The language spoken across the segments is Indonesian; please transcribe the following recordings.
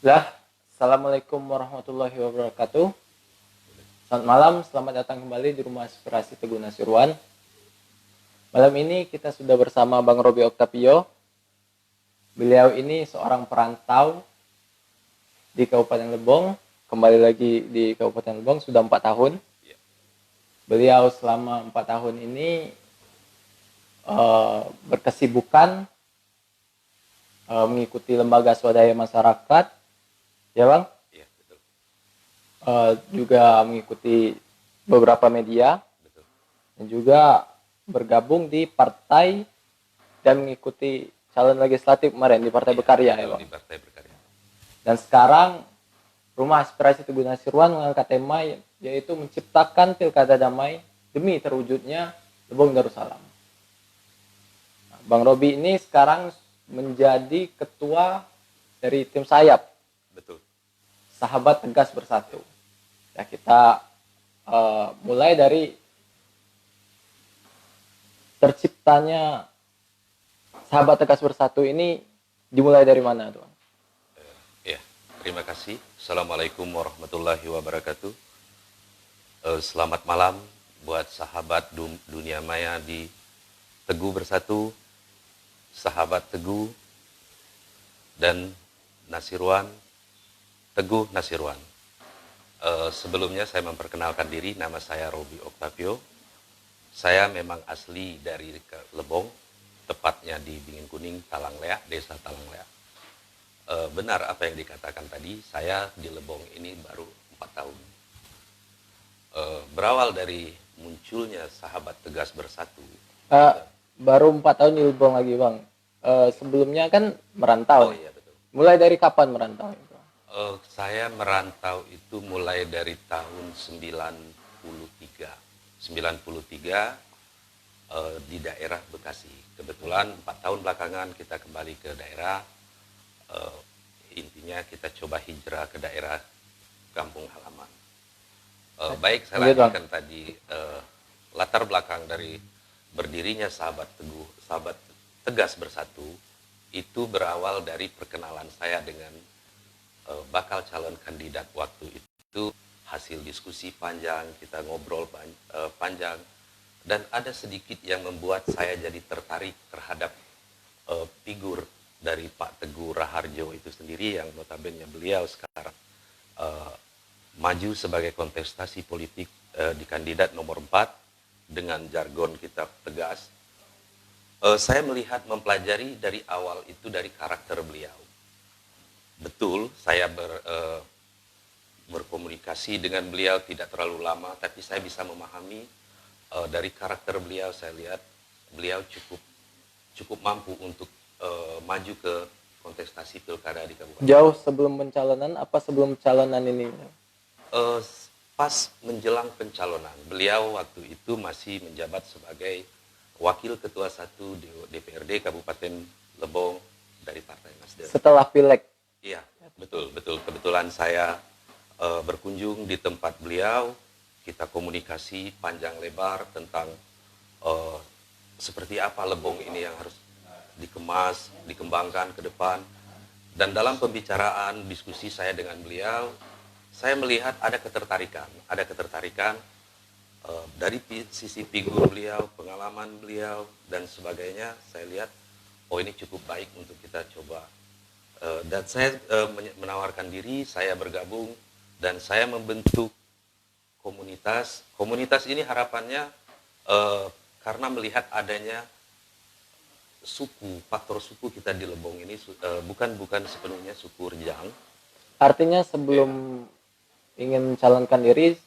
Lah, Assalamualaikum warahmatullahi wabarakatuh. Selamat malam, selamat datang kembali di Rumah Aspirasi Teguh Nasirwan. Malam ini kita sudah bersama Bang Robi Oktavio. Beliau ini seorang perantau di Kabupaten Lebong. Kembali lagi di Kabupaten Lebong sudah 4 tahun. Beliau selama 4 tahun ini berkesibukan mengikuti lembaga swadaya masyarakat, ya Bang? Iya, betul. Juga mengikuti beberapa media, Betul. dan juga bergabung di partai dan mengikuti calon legislatif kemarin di Partai Berkarya, ya Bang. Di Partai Berkarya. Dan sekarang Rumah Aspirasi Teguh Nasirwan mengangkat tema yaitu menciptakan pilkada damai demi terwujudnya Lebong Darussalam. Nah, Bang Robi ini sekarang menjadi ketua dari tim sayap. Betul. Sahabat Tegas Bersatu. Ya, kita mulai dari terciptanya Sahabat Tegas Bersatu ini dimulai dari mana, tuan? Ya, terima kasih. Assalamualaikum warahmatullahi wabarakatuh. Selamat malam buat sahabat dunia maya di Teguh Bersatu, sahabat Teguh dan Nasirwan, Teguh Nasirwan. Sebelumnya saya memperkenalkan diri, nama saya Robi Oktavio. Saya memang asli dari Lebong, tepatnya di Bingin Kuning, Talanglea, Desa Talanglea. Benar apa yang dikatakan tadi, saya di Lebong ini baru 4 tahun. Berawal dari munculnya Sahabat Tegas Bersatu. Baru 4 tahun di Lebong lagi, Bang. Sebelumnya kan merantau. Oh iya, betul. Mulai dari kapan merantau? Saya merantau itu mulai dari tahun 93 di daerah Bekasi. Kebetulan 4 tahun belakangan kita kembali ke daerah, intinya kita coba hijrah ke daerah kampung halaman. Baik, saya lanjutkan tadi latar belakang dari berdirinya Sahabat Tegas Bersatu itu berawal dari perkenalan saya dengan bakal calon kandidat waktu itu. Hasil diskusi panjang, kita ngobrol panjang, dan ada sedikit yang membuat saya jadi tertarik terhadap figur dari Pak Teguh Raharjo itu sendiri, yang notabene beliau sekarang maju sebagai kontestasi politik di kandidat nomor 4 dengan jargon kita tegas. Saya melihat, mempelajari dari awal itu dari karakter beliau. Betul, saya berkomunikasi dengan beliau tidak terlalu lama, tapi saya bisa memahami dari karakter beliau. Saya lihat beliau cukup mampu untuk maju ke kontestasi pilkada di Kabupaten. Jauh sebelum pencalonan, apa sebelum pencalonan ini? Pas menjelang pencalonan, beliau waktu itu masih menjabat sebagai Wakil Ketua 1 DPRD Kabupaten Lebong dari Partai Nasdem. Setelah Pileg? Iya, betul. Kebetulan saya berkunjung di tempat beliau, kita komunikasi panjang lebar tentang seperti apa Lebong ini yang harus dikemas, dikembangkan ke depan. Dan dalam pembicaraan, diskusi saya dengan beliau, saya melihat ada ketertarikan dari sisi figur beliau, pengalaman beliau, dan sebagainya. Saya lihat, oh ini cukup baik untuk kita coba. Dan saya menawarkan diri, saya bergabung, dan saya membentuk komunitas. Komunitas ini harapannya karena melihat adanya faktor suku kita di Lebong ini bukan sepenuhnya suku Rejang. Artinya sebelum ingin mencalonkan diri,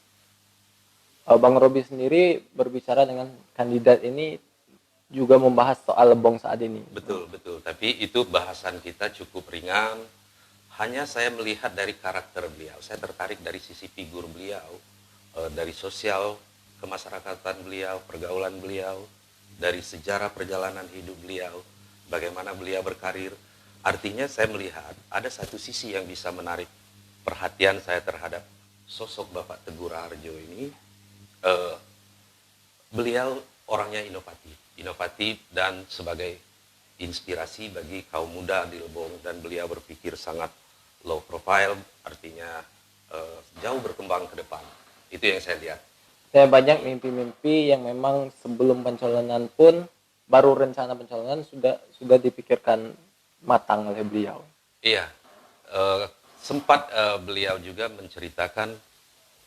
Bang Robi sendiri berbicara dengan kandidat ini juga membahas soal Lebong saat ini. Betul. Tapi itu bahasan kita cukup ringan. Hanya saya melihat dari karakter beliau. Saya tertarik dari sisi figur beliau, dari sosial kemasyarakatan beliau, pergaulan beliau, dari sejarah perjalanan hidup beliau, bagaimana beliau berkarir. Artinya saya melihat ada satu sisi yang bisa menarik perhatian saya terhadap sosok Bapak Teguh Raharjo ini. Beliau orangnya inovatif dan sebagai inspirasi bagi kaum muda di Lebong, dan beliau berpikir sangat low profile, artinya jauh berkembang ke depan. Itu yang saya lihat. Saya banyak mimpi-mimpi yang memang sebelum pencalonan pun, baru rencana pencalonan sudah dipikirkan matang oleh beliau. Iya, sempat beliau juga menceritakan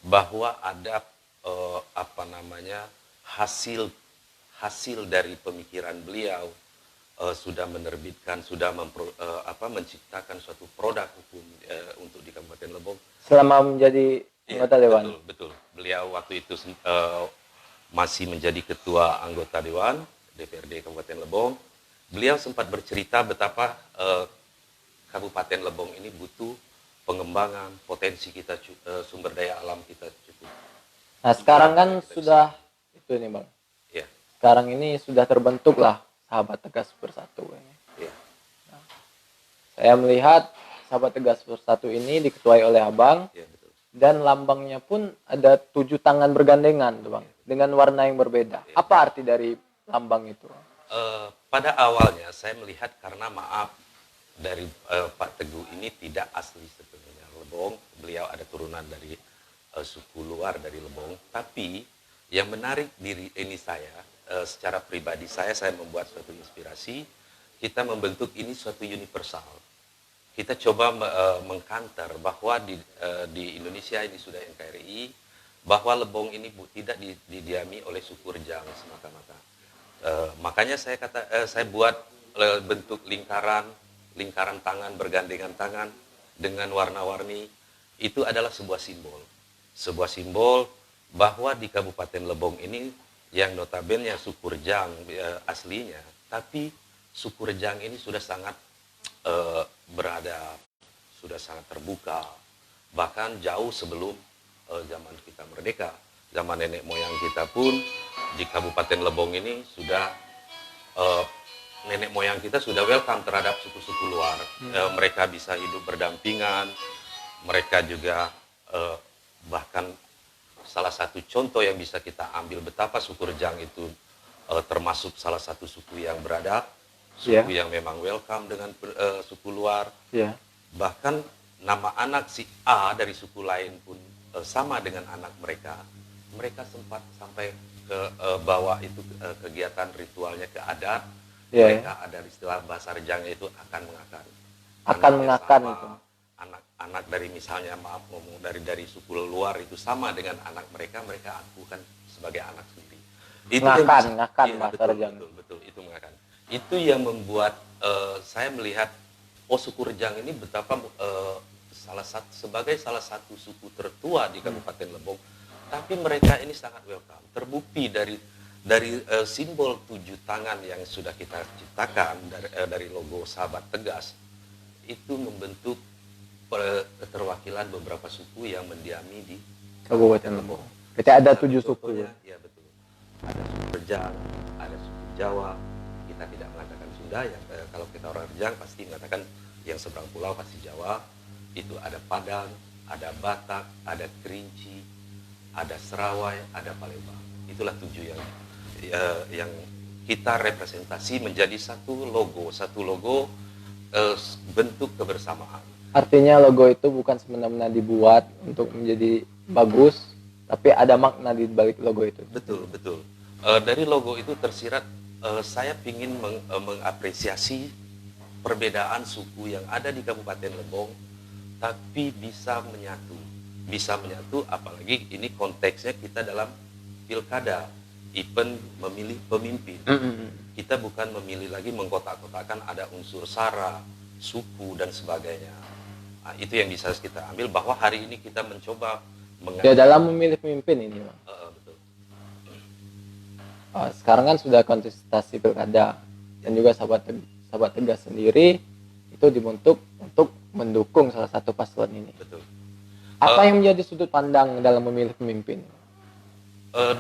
bahwa ada hasil dari pemikiran beliau, sudah menerbitkan, sudah menciptakan suatu produk hukum untuk di Kabupaten Lebong. Selama menjadi anggota dewan. Betul. Beliau waktu itu masih menjadi ketua anggota dewan DPRD Kabupaten Lebong. Beliau sempat bercerita betapa Kabupaten Lebong ini butuh pengembangan potensi kita, sumber daya alam kita cukup. Nah sekarang kan sudah itu nih Bang. Ya. Sekarang ini sudah terbentuk lah Sahabat Tegas Bersatu ini. Ya. Nah, saya melihat Sahabat Tegas Bersatu ini diketuai oleh Abang. Ya, betul. Dan lambangnya pun ada 7 tangan bergandengan tuh Bang, dengan warna yang berbeda. Ya. Apa arti dari lambang itu? Pada awalnya saya melihat karena maaf dari Pak Teguh ini tidak asli sebenarnya Lebong. Beliau ada turunan dari suku luar dari Lebong. Tapi yang menarik diri ini saya, secara pribadi saya membuat suatu inspirasi. Kita membentuk ini suatu universal. Kita coba mengkanter bahwa di Indonesia ini sudah NKRI, bahwa Lebong ini tidak didiami oleh suku Rejang semata-mata. Makanya saya buat bentuk lingkaran tangan bergandengan tangan dengan warna-warni. Itu adalah sebuah simbol bahwa di Kabupaten Lebong ini yang notabene suku Rejang aslinya, tapi suku Rejang ini sudah sangat beradab, sudah sangat terbuka, bahkan jauh sebelum zaman kita merdeka. Zaman nenek moyang kita pun di Kabupaten Lebong ini sudah nenek moyang kita sudah welcome terhadap suku-suku luar. Mereka bisa hidup berdampingan. Mereka juga bahkan salah satu contoh yang bisa kita ambil betapa suku Rejang itu termasuk salah satu suku yang beradab, suku yang memang welcome dengan suku luar. Bahkan nama anak si A dari suku lain pun sama dengan anak mereka. Mereka sempat sampai ke bawah itu kegiatan ritualnya ke adat. Mereka ada istilah bahasa Rejangnya itu akan mengakan. Itu. Anak dari misalnya ngomong dari suku luar itu sama dengan anak mereka akukan sebagai anak sendiri. Itu ngakan bahasa Rejang. Betul, itu mengakan. Itu yang membuat saya melihat suku Rejang ini betapa sebagai salah satu suku tertua di Kabupaten Lebong, tapi mereka ini sangat welcome. Terbukti dari simbol 7 tangan yang sudah kita ciptakan dari logo Sahabat Tegas, itu membentuk keterwakilan beberapa suku yang mendiami di Kabupaten Lebong. Kita ada 7 suku. Ya betul. Ada suku Rejang, ada suku Jawa. Kita tidak mengatakan Sunda ya. Kalau kita orang Rejang pasti mengatakan yang seberang pulau pasti Jawa. Itu ada Padang, ada Batak, ada Kerinci, ada Serawai, ada Palembang. Itulah 7 yang kita representasi menjadi satu logo bentuk kebersamaan. Artinya logo itu bukan semena-mena dibuat untuk menjadi bagus, tapi ada makna di balik logo itu. Betul. Dari logo itu tersirat saya ingin mengapresiasi perbedaan suku yang ada di Kabupaten Lebong, tapi bisa menyatu, apalagi ini konteksnya kita dalam pilkada, event memilih pemimpin. Kita bukan memilih lagi mengkotak-kotakan ada unsur sara, suku dan sebagainya. Nah, itu yang bisa kita ambil bahwa hari ini kita mencoba dalam memilih pemimpin ini, Bang. Betul. Sekarang kan sudah kontestasi pilkada dan juga Sahabat Tegas sendiri itu dibentuk untuk mendukung salah satu paslon ini. Betul. Apa yang menjadi sudut pandang dalam memilih pemimpin?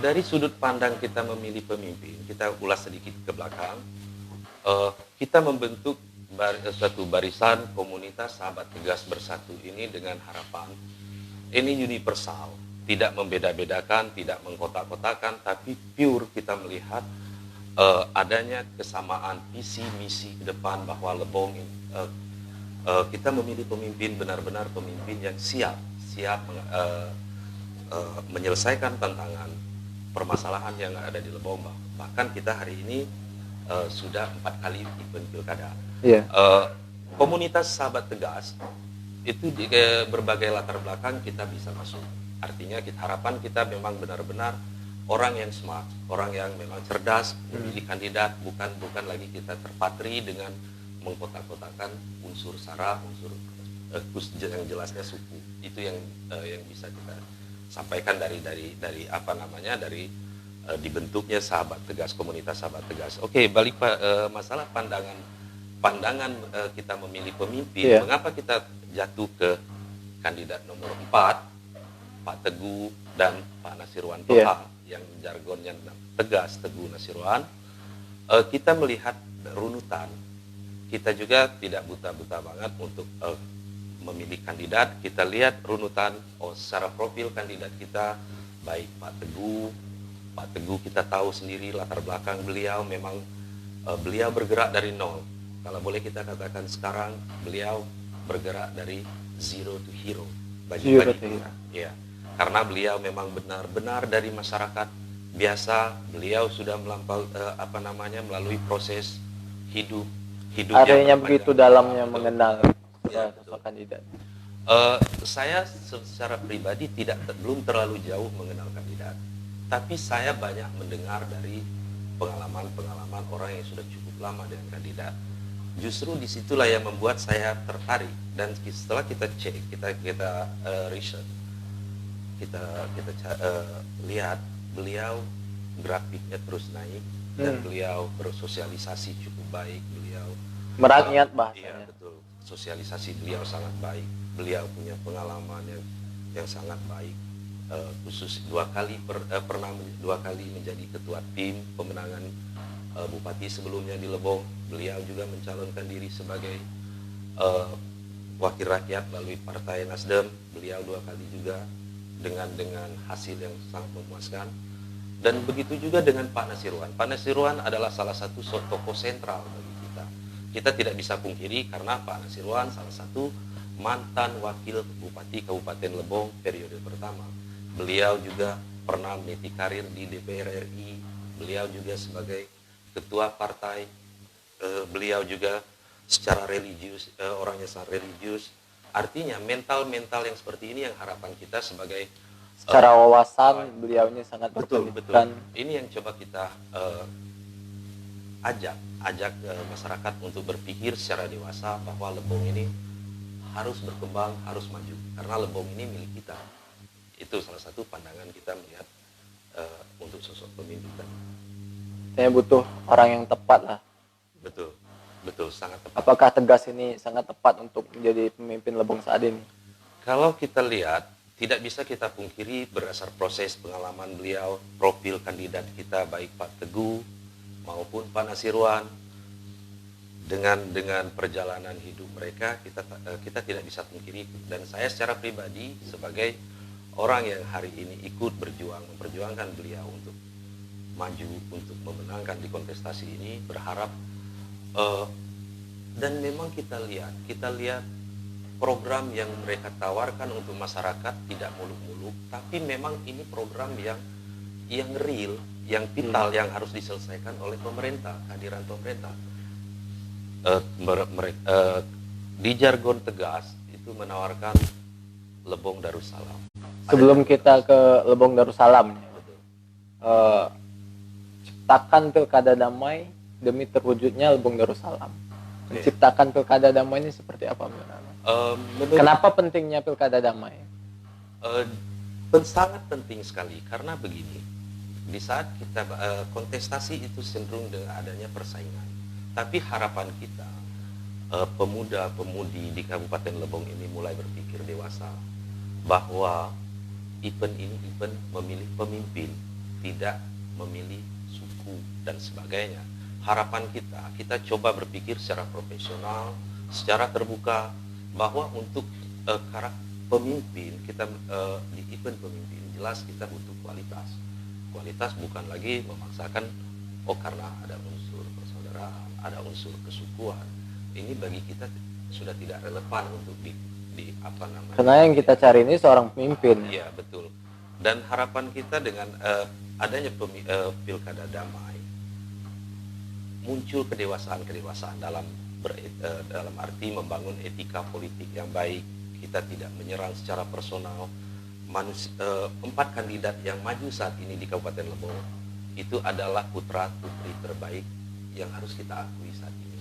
Dari sudut pandang kita memilih pemimpin, kita ulas sedikit ke belakang. Kita membentuk suatu barisan komunitas Sahabat Tegas Bersatu ini dengan harapan ini universal, tidak membeda-bedakan, tidak mengkotak-kotakan, tapi pure kita melihat adanya kesamaan visi misi ke depan bahwa Lebong kita memilih pemimpin benar-benar pemimpin yang siap menyelesaikan tantangan permasalahan yang ada di Lebong. Bahkan kita hari ini sudah 4 kali event pilkada. Iya. Komunitas Sahabat Tegas itu di berbagai latar belakang kita bisa masuk. Artinya harapan kita memang benar-benar orang yang smart, orang yang memang cerdas memilih kandidat, bukan lagi kita terpatri dengan mengkotak-kotakan unsur sara, unsur yang jelasnya suku. Itu yang bisa kita sampaikan dari dibentuknya Sahabat Tegas, komunitas Sahabat Tegas. Oke, balik masalah pandangan kita memilih pemimpin. Mengapa kita jatuh ke kandidat nomor 4, Pak Teguh dan Pak Nasirwan Toha, yang jargonnya Tegas, Teguh, Nasirwan. Kita melihat runutan, kita juga tidak buta-buta banget untuk memilih kandidat. Kita lihat runutan secara profil kandidat kita, baik Pak Teguh kita tahu sendiri latar belakang beliau, memang beliau bergerak dari nol. Kalau boleh kita katakan sekarang beliau bergerak dari zero to hero bagi kita. Ya, karena beliau memang benar-benar dari masyarakat biasa. Beliau sudah melalui proses hidupnya. Artinya begitu dalamnya mengenal sosok kandidat. Saya secara pribadi belum terlalu jauh mengenal kandidat, tapi saya banyak mendengar dari pengalaman orang yang sudah cukup lama dengan kandidat. Justru disitulah yang membuat saya tertarik, dan setelah kita cek, kita research, kita lihat beliau grafiknya terus naik, dan beliau bersosialisasi cukup baik, beliau merakyat bahasanya. Iya, betul. Sosialisasi beliau sangat baik, beliau punya pengalaman yang sangat baik, khusus pernah 2 kali menjadi ketua tim pemenangan bupati sebelumnya di Lebong. Beliau juga mencalonkan diri sebagai wakil rakyat melalui Partai Nasdem. Beliau 2 kali juga dengan hasil yang sangat memuaskan. Dan begitu juga dengan Pak Nasirwan. Pak Nasirwan adalah salah satu tokoh sentral bagi kita. Kita tidak bisa pungkiri karena Pak Nasirwan salah satu mantan wakil bupati Kabupaten Lebong periode pertama. Beliau juga pernah meniti karir di DPR RI. Beliau juga sebagai ketua partai, beliau juga secara religius, orangnya sangat religius. Artinya mental yang seperti ini yang harapan kita sebagai secara wawasan beliau ini sangat betul. Ini yang coba kita ajak masyarakat untuk berpikir secara dewasa bahwa Lebong ini harus berkembang, harus maju, karena Lebong ini milik kita. Itu salah satu pandangan kita melihat untuk sosok pemimpin. Saya butuh orang yang tepat lah. Betul, sangat tepat. Apakah Tegas ini sangat tepat untuk menjadi pemimpin Lebong saat ini? Kalau kita lihat, tidak bisa kita pungkiri berdasar proses pengalaman beliau, profil kandidat kita baik Pak Teguh maupun Pak Nasirwan, dengan perjalanan hidup mereka, kita tidak bisa pungkiri. Dan saya secara pribadi sebagai orang yang hari ini ikut memperjuangkan beliau untuk maju, untuk memenangkan di kontestasi ini, berharap dan memang kita lihat program yang mereka tawarkan untuk masyarakat tidak muluk-muluk, tapi memang ini program yang real, yang vital, yang harus diselesaikan oleh pemerintah, kehadiran pemerintah. Di jargon Tegas itu menawarkan Lebong Darussalam. Sebelum kita ke Lebong Darussalam, ciptakan pilkada damai demi terwujudnya Lebong Darussalam. Menciptakan pilkada damai ini seperti apa menurut? Kenapa pentingnya pilkada damai? Sangat penting sekali, karena begini, di saat kita kontestasi itu cenderung dengan adanya persaingan, tapi harapan kita pemuda-pemudi di Kabupaten Lebong ini mulai berpikir dewasa bahwa event ini memilih pemimpin, tidak memilih suku dan sebagainya. Harapan kita coba berpikir secara profesional, secara terbuka, bahwa untuk pemimpin kita di event pemimpin jelas kita butuh kualitas bukan lagi memaksakan karena ada unsur persaudaraan, ada unsur kesukuan. Ini bagi kita sudah tidak relevan untuk di apa namanya. Karena yang kita cari ini seorang pemimpin. Iya, betul. Dan harapan kita dengan adanya pilkada damai, muncul kedewasaan dalam dalam arti membangun etika politik yang baik. Kita tidak menyerang secara personal. Empat kandidat yang maju saat ini di Kabupaten Lebong itu adalah putra putri terbaik yang harus kita akui saat ini.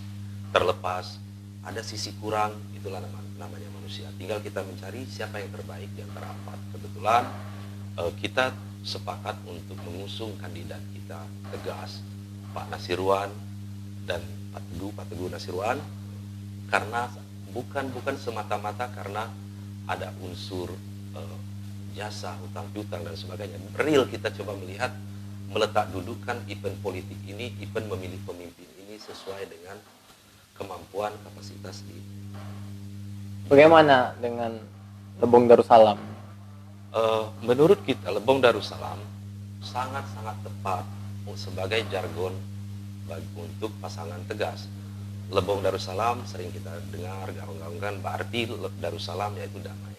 Terlepas ada sisi kurang, itulah namanya manusia. Tinggal kita mencari siapa yang terbaik di antara empat. Kebetulan kita sepakat untuk mengusung kandidat kita tegas, Pak Nasirwan dan Pak Teguh Nasirwan, karena bukan semata-mata karena ada unsur jasa, hutang piutang dan sebagainya. Real kita coba melihat, meletak dudukan event politik ini, event memilih pemimpin ini sesuai dengan kemampuan kapasitas di. Bagaimana dengan Lebong Darussalam? Menurut kita Lebong Darussalam sangat-sangat tepat sebagai jargon untuk pasangan tegas. Lebong Darussalam sering kita dengar gaung-gaungkan, berarti Darussalam yaitu damai.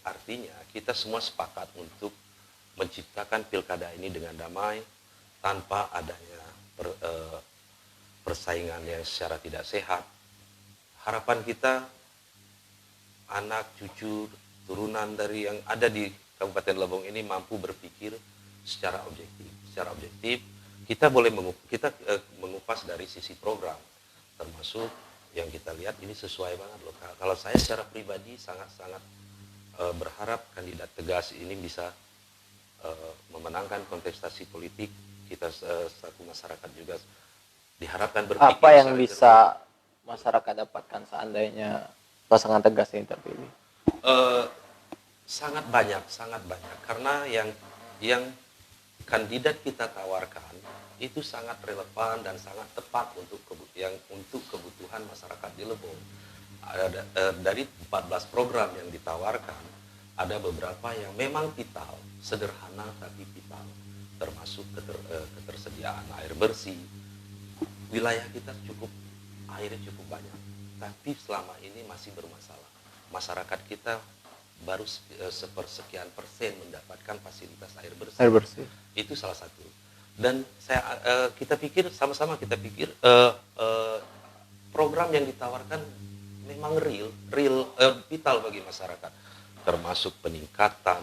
Artinya kita semua sepakat untuk menciptakan pilkada ini dengan damai, tanpa adanya persaingan yang secara tidak sehat. Harapan kita anak, cucu, turunan dari yang ada di Kabupaten Lebong ini mampu berpikir secara objektif. Secara objektif kita boleh mengupas dari sisi program, termasuk yang kita lihat ini sesuai banget loh. Kalau saya secara pribadi sangat-sangat berharap kandidat tegas ini bisa memenangkan kontestasi politik. Kita selaku masyarakat juga diharapkan berpikir. Apa yang bisa masyarakat dapatkan seandainya pasangan tegas ini terpilih? Sangat banyak. Karena yang kandidat kita tawarkan itu sangat relevan dan sangat tepat untuk kebutuhan masyarakat di Lebong. Dari 14 program yang ditawarkan, ada beberapa yang memang vital, sederhana tapi vital, termasuk ketersediaan air bersih. Wilayah kita airnya cukup banyak, tapi selama ini masih bermasalah. Masyarakat kita baru sepersekian persen mendapatkan fasilitas air bersih. Itu salah satu. Dan sama-sama kita pikir program yang ditawarkan memang real vital bagi masyarakat, termasuk peningkatan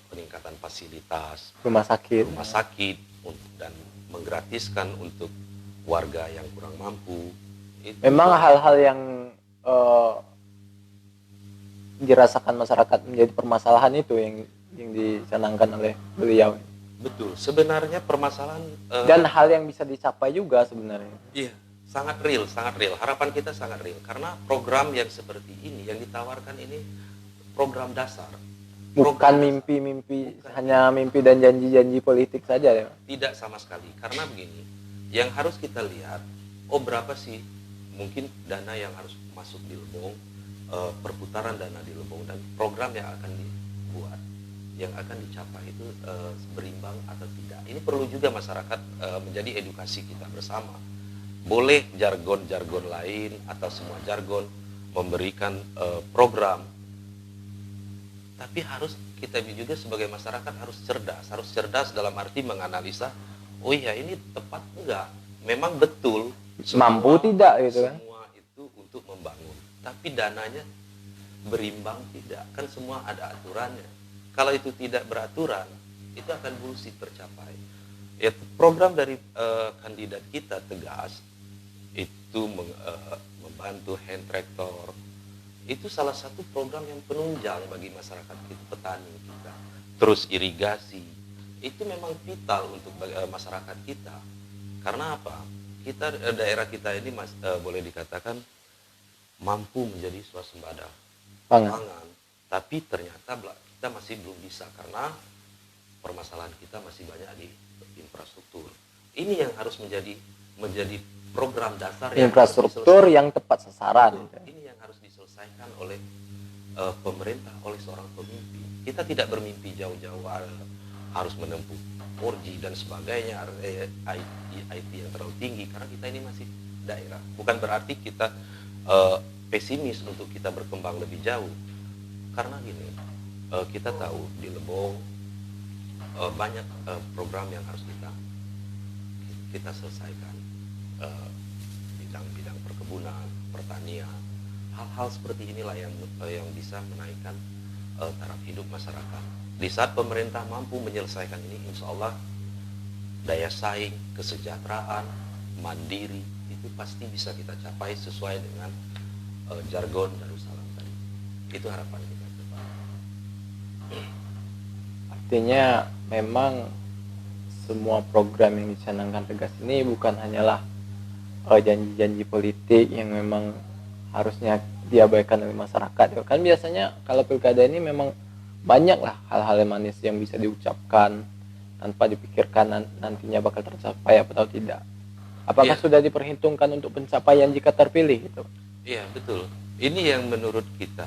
peningkatan fasilitas rumah sakit dan menggratiskan untuk warga yang kurang mampu. Itu memang hal-hal yang dirasakan masyarakat menjadi permasalahan itu yang dicanangkan oleh beliau. Betul, sebenarnya permasalahan dan hal yang bisa dicapai juga sebenarnya. Iya, sangat real. Harapan kita sangat real karena program yang seperti ini yang ditawarkan ini program dasar. Bukan mimpi-mimpi, hanya mimpi dan janji-janji politik saja ya. Tidak sama sekali. Karena begini, yang harus kita lihat, berapa sih mungkin dana yang harus masuk di Lebong, perputaran dana di Lebong, dan program yang akan dibuat, yang akan dicapai itu berimbang atau tidak. Ini perlu juga masyarakat menjadi edukasi kita bersama. Boleh jargon-jargon lain atau semua jargon memberikan program, tapi kita juga sebagai masyarakat harus cerdas dalam arti menganalisa, oh iya ini tepat enggak, memang betul mampu tidak gitu kan. Semua itu untuk membangun, tapi dananya berimbang tidak, kan semua ada aturannya. Kalau itu tidak beraturan, itu akan bullshit tercapai. Ya, program dari kandidat kita tegas itu membantu hand tractor. Itu salah satu program yang penunjang bagi masyarakat kita, petani kita. Terus irigasi, itu memang vital untuk masyarakat kita. Karena apa? Daerah kita ini boleh dikatakan mampu menjadi swasembada pangan. Tapi ternyata kita masih belum bisa karena permasalahan kita masih banyak di infrastruktur. Ini yang harus menjadi program dasar infrastruktur yang tepat sasaran. Ini yang harus diselesaikan oleh pemerintah, oleh seorang pemimpin. Kita tidak bermimpi jauh-jauh harus menempuh 4G dan sebagainya, IT yang terlalu tinggi, karena kita ini masih daerah. Bukan berarti kita pesimis untuk kita berkembang lebih jauh. Karena gini, kita tahu di Lebong banyak program yang harus kita selesaikan. Bidang-bidang perkebunan, pertanian, hal-hal seperti inilah yang bisa menaikkan taraf hidup masyarakat. Di saat pemerintah mampu menyelesaikan ini, insya Allah daya saing, kesejahteraan, mandiri itu pasti bisa kita capai sesuai dengan jargon Darussalam tadi. Itu harapan kita. Artinya memang semua program yang dicanangkan Tegas ini bukan hanyalah janji-janji politik yang memang harusnya diabaikan oleh masyarakat. Kan biasanya kalau pilkada ini memang banyak lah hal-hal manis yang bisa diucapkan tanpa dipikirkan nantinya bakal tercapai atau tidak. Apakah sudah diperhitungkan untuk pencapaian jika terpilih gitu? Iya, betul. Ini yang menurut kita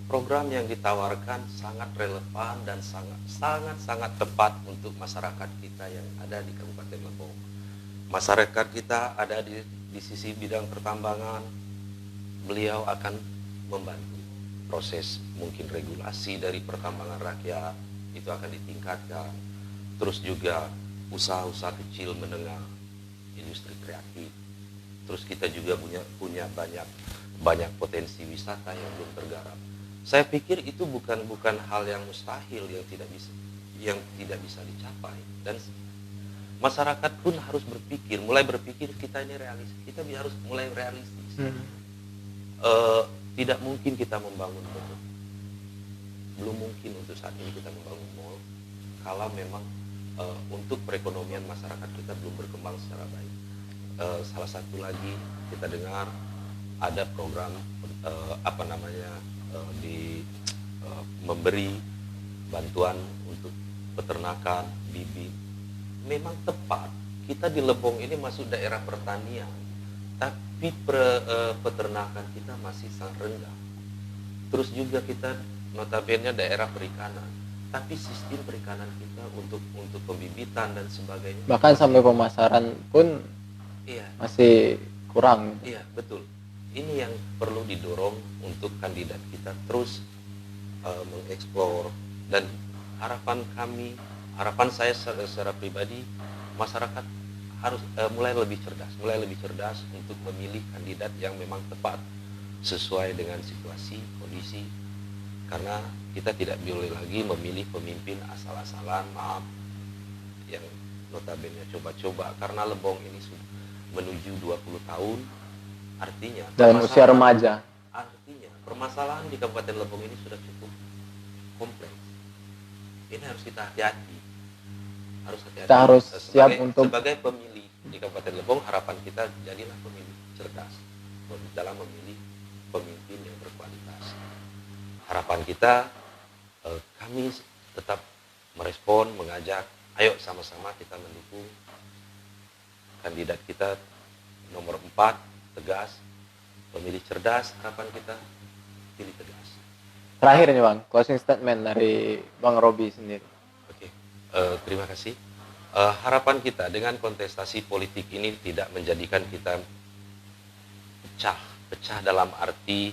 program yang ditawarkan sangat relevan dan sangat tepat untuk masyarakat kita yang ada di Kabupaten Lebong. Masyarakat kita ada di sisi bidang pertambangan, beliau akan membantu proses mungkin regulasi dari pertambangan rakyat itu akan ditingkatkan. Terus juga usaha-usaha kecil menengah, industri kreatif. Terus kita juga punya banyak potensi wisata yang belum tergarap. Saya pikir itu bukan hal yang mustahil yang tidak bisa dicapai, dan masyarakat pun harus mulai berpikir kita ini realis, kita harus mulai realistis. Tidak mungkin kita membangun mall, belum mungkin untuk saat ini kita membangun mall kalau memang untuk perekonomian masyarakat kita belum berkembang secara baik. Salah satu lagi kita dengar ada program memberi bantuan untuk peternakan bibit. Memang tepat, kita di Lebong ini masuk daerah pertanian, tapi peternakan kita masih sangat rendah. Terus juga kita notabene daerah perikanan, tapi sistem perikanan kita untuk pembibitan dan sebagainya bahkan sampai pemasaran pun masih kurang. Iya, betul. Ini yang perlu didorong untuk kandidat kita terus mengeksplor, dan harapan saya secara pribadi, masyarakat harus mulai lebih cerdas untuk memilih kandidat yang memang tepat sesuai dengan situasi, kondisi, karena kita tidak boleh lagi memilih pemimpin asal-asalan, maaf, yang notabene coba-coba, karena Lebong ini sudah menuju 20 tahun, artinya dalam usia remaja. Artinya permasalahan di Kabupaten Lebong ini sudah cukup kompleks. Ini harus kita hati-hati. Kita harus siap untuk sebagai pemilih di Kabupaten Lebong. Harapan kita jadilah pemilih cerdas dalam memilih pemimpin yang berkualitas. Harapan kita kami tetap merespon, mengajak, ayo sama-sama kita mendukung kandidat kita nomor 4, Tegas, pemilih cerdas. Harapan kita pilih Tegas. Terakhir nih Bang, closing statement dari Bang Robi sendiri. Oke, terima kasih. Harapan kita dengan kontestasi politik ini tidak menjadikan kita pecah dalam arti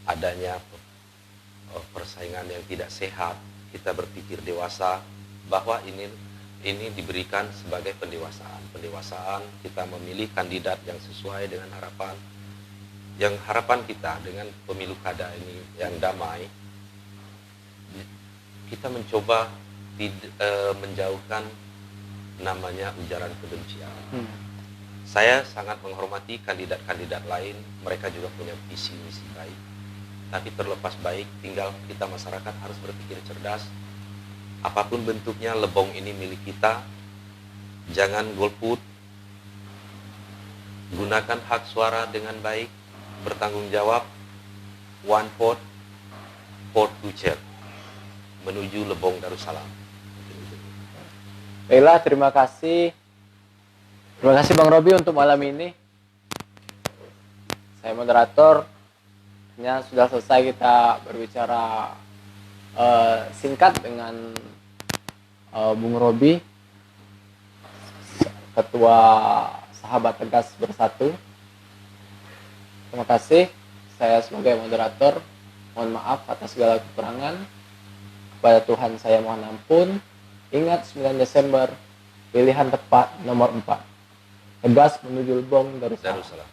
adanya persaingan yang tidak sehat. Kita berpikir dewasa bahwa ini diberikan sebagai pendewasaan kita memilih kandidat yang sesuai dengan harapan kita dengan pemilu kada ini yang damai. Kita mencoba menjauhkan namanya ujaran kebencian. Saya sangat menghormati kandidat-kandidat lain, mereka juga punya visi misi baik, tapi terlepas baik, tinggal kita masyarakat harus berpikir cerdas. Apapun bentuknya, Lebong ini milik kita. Jangan golput. Gunakan hak suara dengan baik. Bertanggung jawab. One vote for future. Menuju Lebong Darussalam. Baiklah, terima kasih. Terima kasih Bang Robi untuk malam ini. Saya moderator. Sudah selesai kita berbicara singkat dengan Bung Robi, Ketua sahabat tegas bersatu. Terima kasih. Saya sebagai moderator mohon maaf atas segala kekurangan. Kepada Tuhan saya mohon ampun. Ingat 9 Desember pilihan tepat nomor 4. Tegas menuju Lebong Darussalam.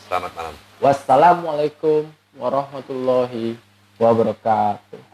Selamat malam. Wassalamualaikum warahmatullahi wabarakatuh.